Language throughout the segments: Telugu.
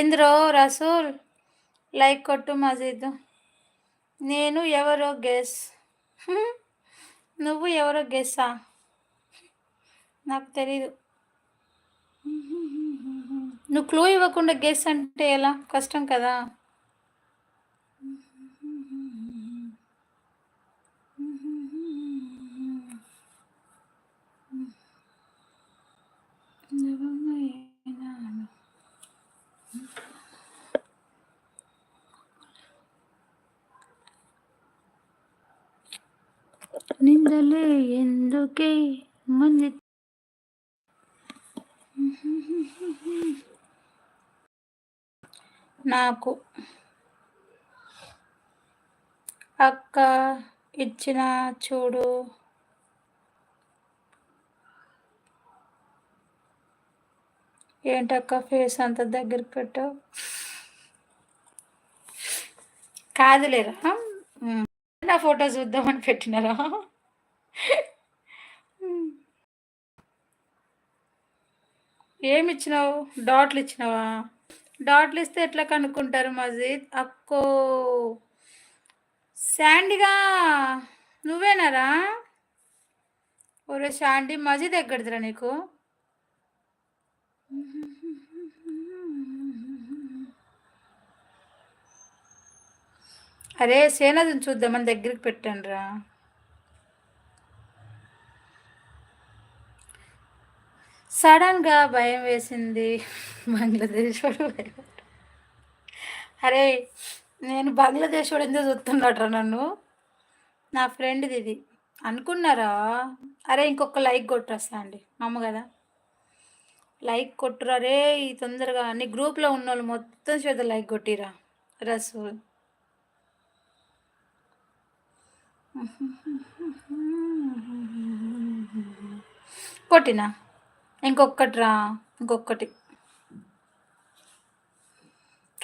ఇంద్రో రసూల్ లైక్ కొట్టు మజీద్. నేను ఎవరో గెస్. నువ్వు ఎవరో గెస్సా? నాకు తెలీదు. నువ్వు క్లూ ఇవ్వకుండా గెస్ అంటే ఎలా? కష్టం కదా. నిందలే ఎందుకే ముందు నాకు అక్క ఇచ్చిన చూడు. ఏంటక్క ఫేస్ అంత దగ్గరికి పెట్టావు? కాదులేరా, నా ఫోటో చూద్దామని పెట్టినారా? ఏమి ఇచ్చినావు? డాట్లు ఇచ్చినావా? డాట్లు ఇస్తే ఎట్లా కనుక్కుంటారు మజీద్? అక్కో శాండీగా నువ్వేనారా? ఒరే శాండీ, మజీద్ ఎక్కడిదిరా నీకు? అరే సేనదిని చూద్దామని దగ్గరికి పెట్టాను రా. సడన్గా భయం వేసింది. బంగ్లాదేశ్ వాడు భయం. అరే నేను బంగ్లాదేశ్ వాడు ఎందుకు చూస్తున్నాడ్రా నన్ను? నా ఫ్రెండ్ది ఇది అనుకున్నారా? అరే ఇంకొక లైక్ కొట్టేస్తా అండి, మా అమ్మ కదా. లైక్ కొట్టురా రే తొందరగా. నీ గ్రూప్లో ఉన్న వాళ్ళు మొత్తం చేత లైక్ కొట్టిరా. రసూల్ కొట్టినా. ఇంకొక్కటి రా, ఇంకొక్కటి.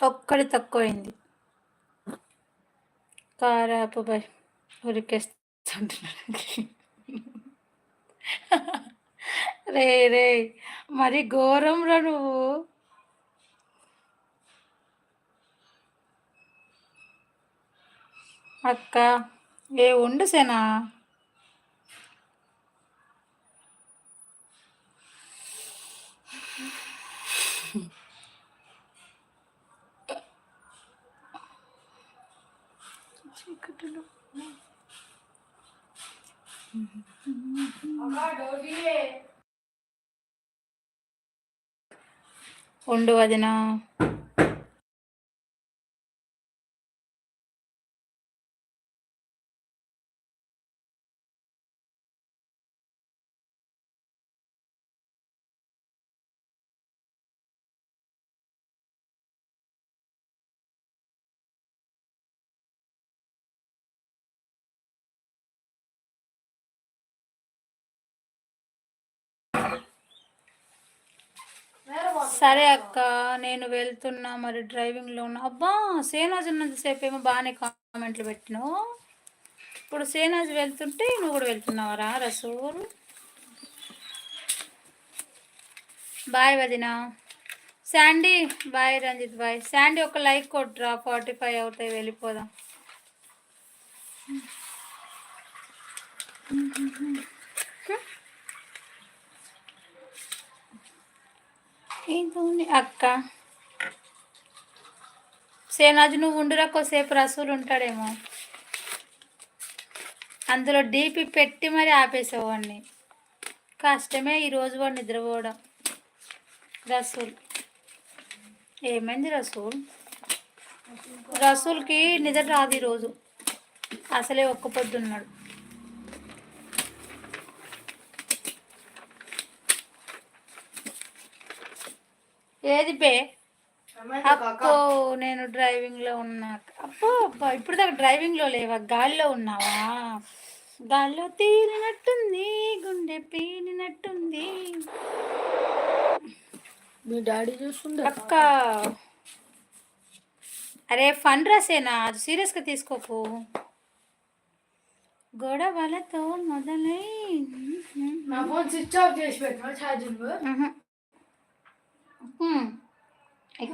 ఒక్కటి తక్కువైంది. కారాపు బాయ్ ఉరికేస్తుంటున్నాడు. రే రే మరి ఘోరం రా నువ్వు. అక్క ఏ ఉండు సేనా. ఉండు వదినా. సరే అక్క నేను వెళ్తున్నా, మరి డ్రైవింగ్లో ఉన్నా. అబ్బా సేనాజ్ ఉన్నంతసేపు ఏమో బాగానే కామెంట్లు పెట్టినావు. ఇప్పుడు సేనాజ్ వెళ్తుంటే నువ్వు కూడా వెళ్తున్నావరా రసూల్? బాయ్ వదినా. Sandy bye. Ranjith bye. Sandy ఒక లైక్ కొట్రా, 45 అవుతాయి, వెళ్ళిపోదాం. అక్క సేనాజ్ నువ్వు ఉండురా కొద్దిసేపు, రసూలు ఉంటాడేమో. అందులో డీపీ పెట్టి మరి ఆపేసావు వాడిని. కష్టమే ఈరోజు వాడు నిద్రపోవడం. రసూల్ ఏమైంది రసూల్? రసూల్కి నిద్ర రాదు ఈరోజు, అసలే ఒక్క పొద్దున్నాడు. ఏది బే? అప్పో నేను డ్రైవింగ్లో ఉన్నా. అప్పో అబ్బా ఇప్పుడు దాకా డ్రైవింగ్లో లేవా? గాలిలో ఉన్నావా? గాల్లో తీరినట్టుంది, గుండె పీనినట్టుంది. మీ డాడీ చూస్తుండే అక్క. అరే ఫన్ రాసేనా, అది సీరియస్గా తీసుకోకు. గొడవలతో మొదలై నా ఫోన్ స్విచ్ ఆఫ్ చేసి పెట్టినా ఛార్జింగ్. ఇక్కడ